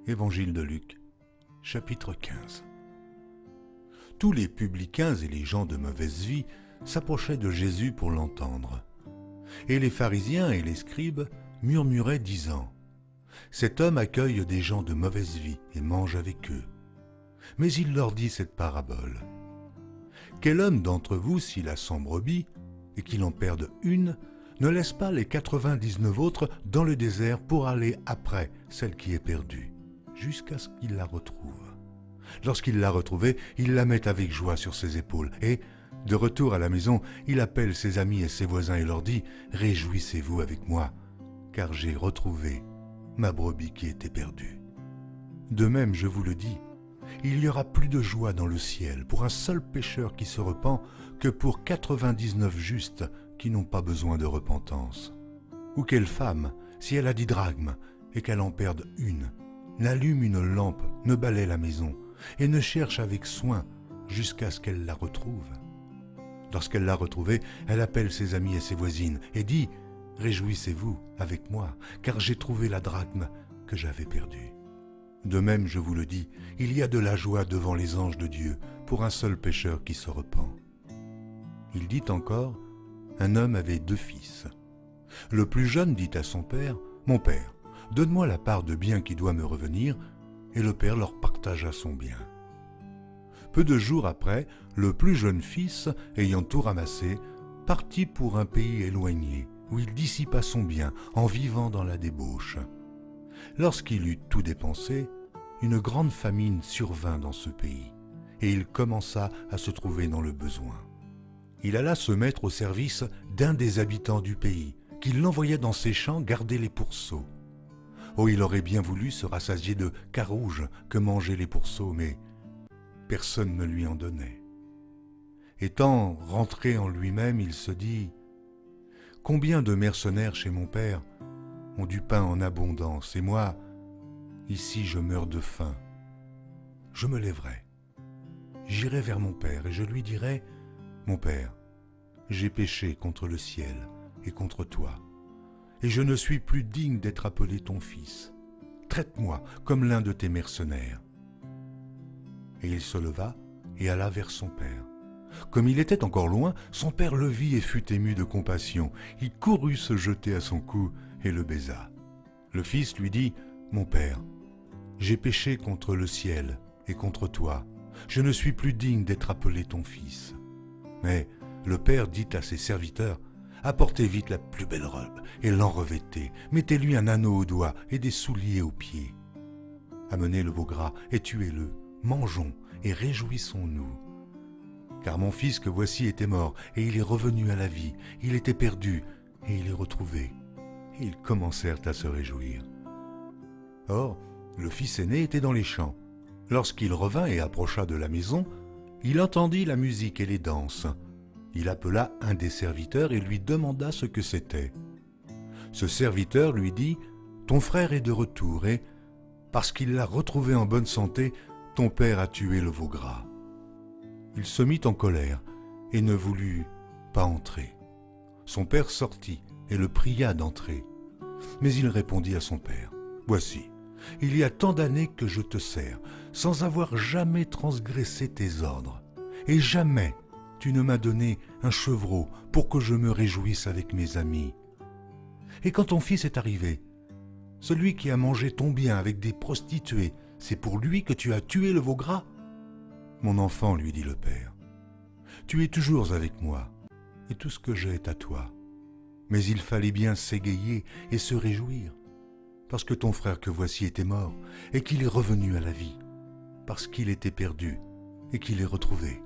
Évangile de Luc, chapitre 15. Tous les publicains et les gens de mauvaise vie s'approchaient de Jésus pour l'entendre. Et les pharisiens et les scribes murmuraient disant : « Cet homme accueille des gens de mauvaise vie et mange avec eux. » Mais il leur dit cette parabole. « Quel homme d'entre vous, s'il a 100 brebis, et qu'il en perde une, ne laisse pas les 99 autres dans le désert pour aller après celle qui est perdue, jusqu'à ce qu'il la retrouve. Lorsqu'il l'a retrouvée, il la met avec joie sur ses épaules et, de retour à la maison, il appelle ses amis et ses voisins et leur dit : « Réjouissez-vous avec moi, car j'ai retrouvé ma brebis qui était perdue. » De même, je vous le dis, il y aura plus de joie dans le ciel pour un seul pécheur qui se repent que pour 99 justes qui n'ont pas besoin de repentance. Ou quelle femme, si elle a 10 drachmes et qu'elle en perde une, n'allume une lampe, ne balaie la maison et ne cherche avec soin jusqu'à ce qu'elle la retrouve. Lorsqu'elle l'a retrouvée, elle appelle ses amis et ses voisines et dit : « Réjouissez-vous avec moi, car j'ai trouvé la drachme que j'avais perdue. » De même, je vous le dis, il y a de la joie devant les anges de Dieu pour un seul pécheur qui se repent. Il dit encore : un homme avait 2 fils. Le plus jeune dit à son père : « Mon père, donne-moi la part de bien qui doit me revenir. » Et le père leur partagea son bien. Peu de jours après, le plus jeune fils, ayant tout ramassé, partit pour un pays éloigné, où il dissipa son bien en vivant dans la débauche. Lorsqu'il eut tout dépensé, une grande famine survint dans ce pays, et il commença à se trouver dans le besoin. Il alla se mettre au service d'un des habitants du pays, qui l'envoya dans ses champs garder les pourceaux. Oh, il aurait bien voulu se rassasier de carouge que mangeaient les pourceaux, mais personne ne lui en donnait. Étant rentré en lui-même, il se dit : « Combien de mercenaires chez mon père ont du pain en abondance, et moi, ici je meurs de faim. Je me lèverai, j'irai vers mon père, et je lui dirai : Mon père, j'ai péché contre le ciel et contre toi, et je ne suis plus digne d'être appelé ton fils. Traite-moi comme l'un de tes mercenaires. » Et il se leva et alla vers son père. Comme il était encore loin, son père le vit et fut ému de compassion. Il courut se jeter à son cou et le baisa. Le fils lui dit : « Mon père, j'ai péché contre le ciel et contre toi. Je ne suis plus digne d'être appelé ton fils. » Mais le père dit à ses serviteurs : « Apportez vite la plus belle robe et l'enrevêtez. Mettez-lui un anneau au doigt et des souliers aux pieds. Amenez le veau gras et tuez-le. Mangeons et réjouissons-nous. Car mon fils que voici était mort et il est revenu à la vie. Il était perdu et il est retrouvé. » Et ils commencèrent à se réjouir. Or, le fils aîné était dans les champs. Lorsqu'il revint et approcha de la maison, il entendit la musique et les danses. Il appela un des serviteurs et lui demanda ce que c'était. Ce serviteur lui dit : « Ton frère est de retour et, parce qu'il l'a retrouvé en bonne santé, ton père a tué le veau gras. » Il se mit en colère et ne voulut pas entrer. Son père sortit et le pria d'entrer. Mais il répondit à son père : « Voici, il y a tant d'années que je te sers, sans avoir jamais transgressé tes ordres, et jamais tu ne m'as donné un chevreau pour que je me réjouisse avec mes amis. Et quand ton fils est arrivé, celui qui a mangé ton bien avec des prostituées, c'est pour lui que tu as tué le veau gras ? Mon enfant, lui dit le père, tu es toujours avec moi, et tout ce que j'ai est à toi. Mais il fallait bien s'égayer et se réjouir, parce que ton frère que voici était mort, et qu'il est revenu à la vie, parce qu'il était perdu, et qu'il est retrouvé. »